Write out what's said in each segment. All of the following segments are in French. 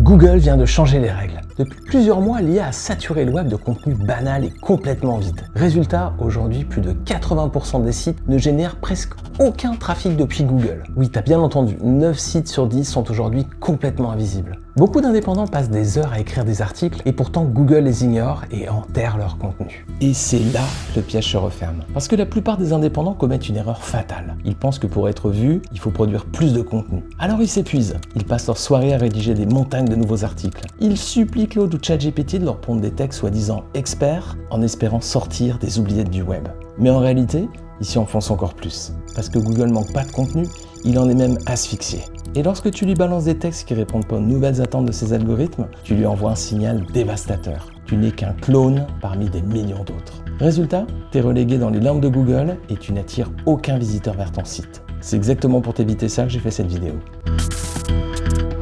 Google vient de changer les règles. Depuis plusieurs mois, l'IA a saturé le web de contenu banal et complètement vide. Résultat, aujourd'hui, plus de 80% des sites ne génèrent presque aucun trafic depuis Google. Oui, t'as bien entendu, 9 sites sur 10 sont aujourd'hui complètement invisibles. Beaucoup d'indépendants passent des heures à écrire des articles et pourtant Google les ignore et enterre leur contenu. Et c'est là que le piège se referme. Parce que la plupart des indépendants commettent une erreur fatale. Ils pensent que pour être vus, il faut produire plus de contenu. Alors ils s'épuisent. Ils passent leur soirée à rédiger des montagnes de nouveaux articles. Ils supplient Claude ou ChatGPT de leur pondre des textes soi-disant experts en espérant sortir des oubliettes du web. Mais en réalité, ils s'y enfoncent encore plus. Parce que Google manque pas de contenu, il en est même asphyxié. Et lorsque tu lui balances des textes qui répondent pas aux nouvelles attentes de ses algorithmes, tu lui envoies un signal dévastateur. Tu n'es qu'un clone parmi des millions d'autres. Résultat, tu es relégué dans les limbes de Google et tu n'attires aucun visiteur vers ton site. C'est exactement pour t'éviter ça que j'ai fait cette vidéo.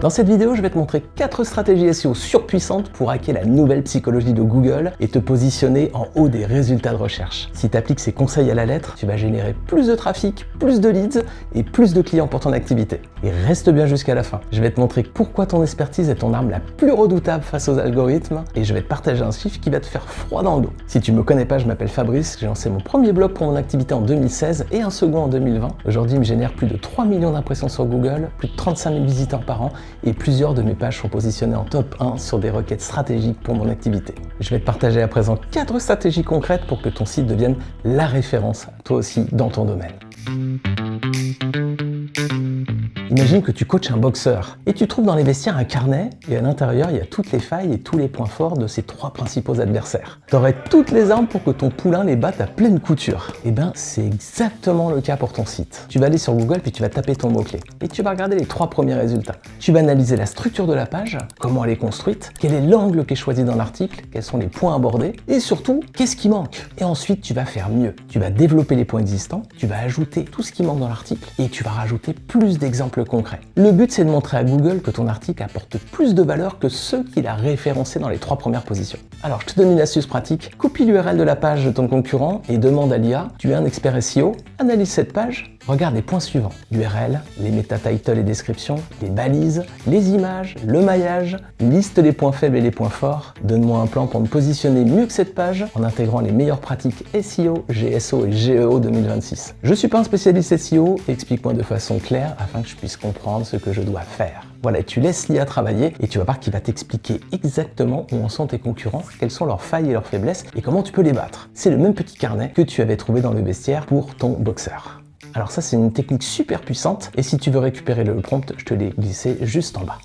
Dans cette vidéo, je vais te montrer 4 stratégies SEO surpuissantes pour hacker la nouvelle psychologie de Google et te positionner en haut des résultats de recherche. Si tu appliques ces conseils à la lettre, tu vas générer plus de trafic, plus de leads et plus de clients pour ton activité. Et reste bien jusqu'à la fin. Je vais te montrer pourquoi ton expertise est ton arme la plus redoutable face aux algorithmes et je vais te partager un chiffre qui va te faire froid dans le dos. Si tu me connais pas, je m'appelle Fabrice, j'ai lancé mon premier blog pour mon activité en 2016 et un second en 2020. Aujourd'hui, il me génère plus de 3 millions d'impressions sur Google, plus de 35 000 visiteurs par an et plusieurs de mes pages sont positionnées en top 1 sur des requêtes stratégiques pour mon activité. Je vais te partager à présent 4 stratégies concrètes pour que ton site devienne la référence, toi aussi, dans ton domaine. Imagine que tu coaches un boxeur et tu trouves dans les vestiaires un carnet et à l'intérieur il y a toutes les failles et tous les points forts de ses 3 principaux adversaires. Tu aurais toutes les armes pour que ton poulain les batte à pleine couture. Et bien c'est exactement le cas pour ton site. Tu vas aller sur Google puis tu vas taper ton mot-clé et tu vas regarder les 3 premiers résultats. Tu vas analyser la structure de la page, comment elle est construite, quel est l'angle qui est choisi dans l'article, quels sont les points abordés et surtout qu'est-ce qui manque. Et ensuite tu vas faire mieux. Tu vas développer les points existants, tu vas ajouter tout ce qui manque dans l'article et tu vas rajouter plus d'exemples concret. Le but, c'est de montrer à Google que ton article apporte plus de valeur que ceux qu'il a référencés dans les 3 premières positions. Alors, je te donne une astuce pratique. Copie l'URL de la page de ton concurrent et demande à l'IA, tu es un expert SEO, analyse cette page, regarde les points suivants. L'URL, les meta-titles et descriptions, les balises, les images, le maillage, liste les points faibles et les points forts. Donne-moi un plan pour me positionner mieux que cette page en intégrant les meilleures pratiques SEO, GSO et GEO 2026. Je suis pas un spécialiste SEO, explique-moi de façon claire afin que je puisse comprendre ce que je dois faire. Voilà, tu laisses l'IA travailler et tu vas voir qu'il va t'expliquer exactement où en sont tes concurrents, quelles sont leurs failles et leurs faiblesses et comment tu peux les battre. C'est le même petit carnet que tu avais trouvé dans le vestiaire pour ton boxeur. Alors ça, c'est une technique super puissante et si tu veux récupérer le prompt, je te l'ai glissé juste en bas.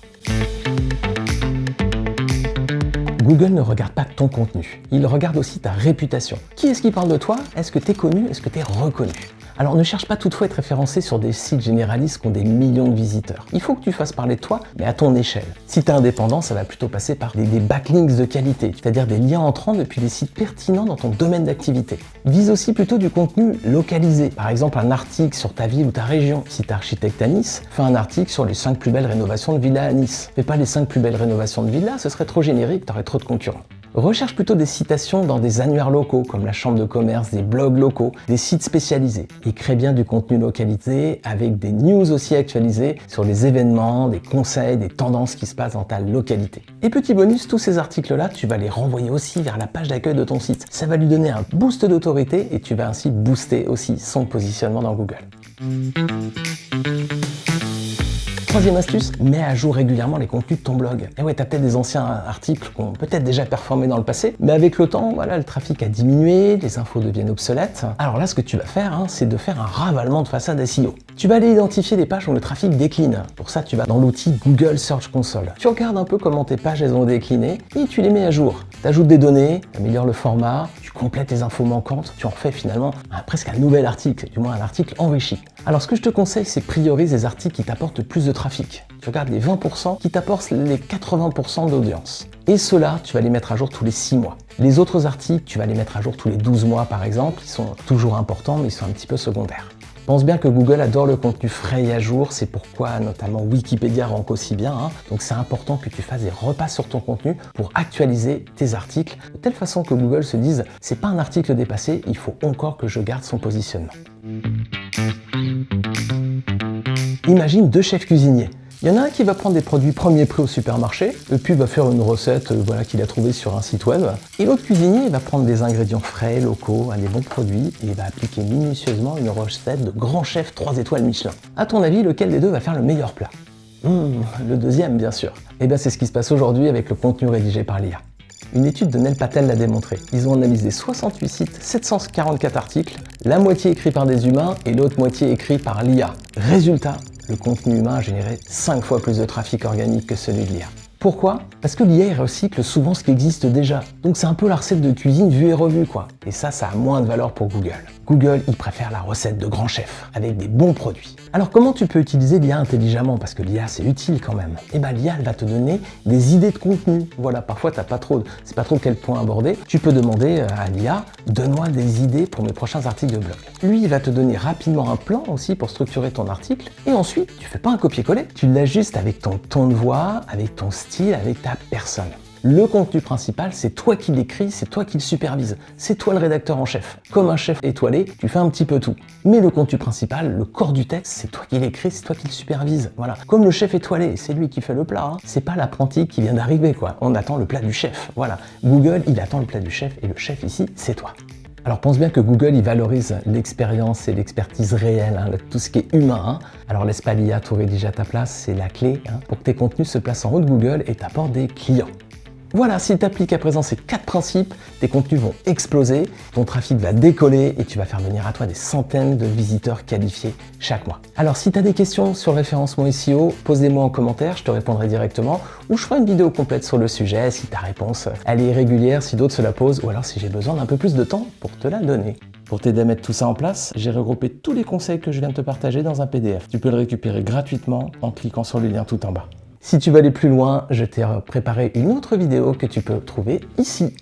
Google ne regarde pas ton contenu, il regarde aussi ta réputation. Qui est-ce qui parle de toi? Est-ce que tu es connu? Est-ce que tu es reconnu? Alors ne cherche pas toutefois à être référencé sur des sites généralistes qui ont des millions de visiteurs. Il faut que tu fasses parler de toi, mais à ton échelle. Si tu es indépendant, ça va plutôt passer par des backlinks de qualité, c'est-à-dire des liens entrants depuis des sites pertinents dans ton domaine d'activité. Vise aussi plutôt du contenu localisé, par exemple un article sur ta ville ou ta région. Si tu es architecte à Nice, fais un article sur les 5 plus belles rénovations de villas à Nice. Fais pas les 5 plus belles rénovations de villas, ce serait trop générique, tu aurais trop de concurrents. Recherche plutôt des citations dans des annuaires locaux comme la chambre de commerce, des blogs locaux, des sites spécialisés. Et crée bien du contenu localisé avec des news aussi actualisées sur les événements, des conseils, des tendances qui se passent dans ta localité. Et petit bonus, tous ces articles-là, tu vas les renvoyer aussi vers la page d'accueil de ton site. Ça va lui donner un boost d'autorité et tu vas ainsi booster aussi son positionnement dans Google. Troisième astuce, mets à jour régulièrement les contenus de ton blog. Et ouais, t'as peut-être des anciens articles qui ont peut-être déjà performé dans le passé, mais avec le temps, voilà, le trafic a diminué, les infos deviennent obsolètes. Alors là, ce que tu vas faire, c'est de faire un ravalement de façade SEO. Tu vas aller identifier les pages où le trafic décline. Pour ça, tu vas dans l'outil Google Search Console. Tu regardes un peu comment tes pages elles ont décliné et tu les mets à jour. Tu ajoutes des données, tu améliores le format, tu complètes les infos manquantes, tu en fais finalement presque un nouvel article, du moins un article enrichi. Alors ce que je te conseille, c'est prioriser les articles qui t'apportent plus de trafic. Tu regardes les 20% qui t'apportent les 80% d'audience. Et ceux-là, tu vas les mettre à jour tous les 6 mois. Les autres articles, tu vas les mettre à jour tous les 12 mois par exemple. Ils sont toujours importants, mais ils sont un petit peu secondaires. Pense bien que Google adore le contenu frais et à jour, c'est pourquoi notamment Wikipédia rank aussi bien. Donc c'est important que tu fasses des repasses sur ton contenu pour actualiser tes articles, de telle façon que Google se dise « c'est pas un article dépassé, il faut encore que je garde son positionnement ». Imagine 2 chefs cuisiniers. Il y en a un qui va prendre des produits premier prix au supermarché, et puis va faire une recette qu'il a trouvée sur un site web. Et l'autre cuisinier il va prendre des ingrédients frais, locaux, des bons produits, et il va appliquer minutieusement une recette de grand chef 3 étoiles Michelin. À ton avis, lequel des deux va faire le meilleur plat? Le deuxième, bien sûr. Et bien c'est ce qui se passe aujourd'hui avec le contenu rédigé par l'IA. Une étude de Neil Patel l'a démontré. Ils ont analysé 68 sites, 744 articles, la moitié écrit par des humains et l'autre moitié écrit par l'IA. Résultat, le contenu humain a généré 5 fois plus de trafic organique que celui de l'IA. Pourquoi? Parce que l'IA recycle souvent ce qui existe déjà. Donc c'est un peu la recette de cuisine vue et revue quoi. Et ça a moins de valeur pour Google. Google, il préfère la recette de grand chef, avec des bons produits. Alors comment tu peux utiliser l'IA intelligemment? Parce que l'IA c'est utile quand même. Et bien l'IA elle va te donner des idées de contenu. Voilà, parfois c'est pas trop quel point aborder. Tu peux demander à l'IA, donne-moi des idées pour mes prochains articles de blog. Lui il va te donner rapidement un plan aussi pour structurer ton article. Et ensuite, tu fais pas un copier-coller. Tu l'ajustes avec ton ton de voix, avec ton style, avec ta personne. Le contenu principal, c'est toi qui l'écris, c'est toi qui le supervise, c'est toi le rédacteur en chef. Comme un chef étoilé, tu fais un petit peu tout. Mais le contenu principal, le corps du texte, c'est toi qui l'écris, c'est toi qui le supervise. Voilà. Comme le chef étoilé, c'est lui qui fait le plat. C'est pas l'apprenti qui vient d'arriver, quoi. On attend le plat du chef. Voilà. Google, il attend le plat du chef et le chef ici, c'est toi. Alors pense bien que Google, il valorise l'expérience et l'expertise réelle, tout ce qui est humain. Alors laisse pas l'IA tout rédiger à ta place, c'est la clé pour que tes contenus se placent en haut de Google et t'apportent des clients. Voilà, si tu appliques à présent ces 4 principes, tes contenus vont exploser, ton trafic va décoller et tu vas faire venir à toi des centaines de visiteurs qualifiés chaque mois. Alors si tu as des questions sur le référencement SEO, pose-les-moi en commentaire, je te répondrai directement ou je ferai une vidéo complète sur le sujet si ta réponse elle est irrégulière, si d'autres se la posent ou alors si j'ai besoin d'un peu plus de temps pour te la donner. Pour t'aider à mettre tout ça en place, j'ai regroupé tous les conseils que je viens de te partager dans un PDF. Tu peux le récupérer gratuitement en cliquant sur le lien tout en bas. Si tu veux aller plus loin, je t'ai préparé une autre vidéo que tu peux trouver ici.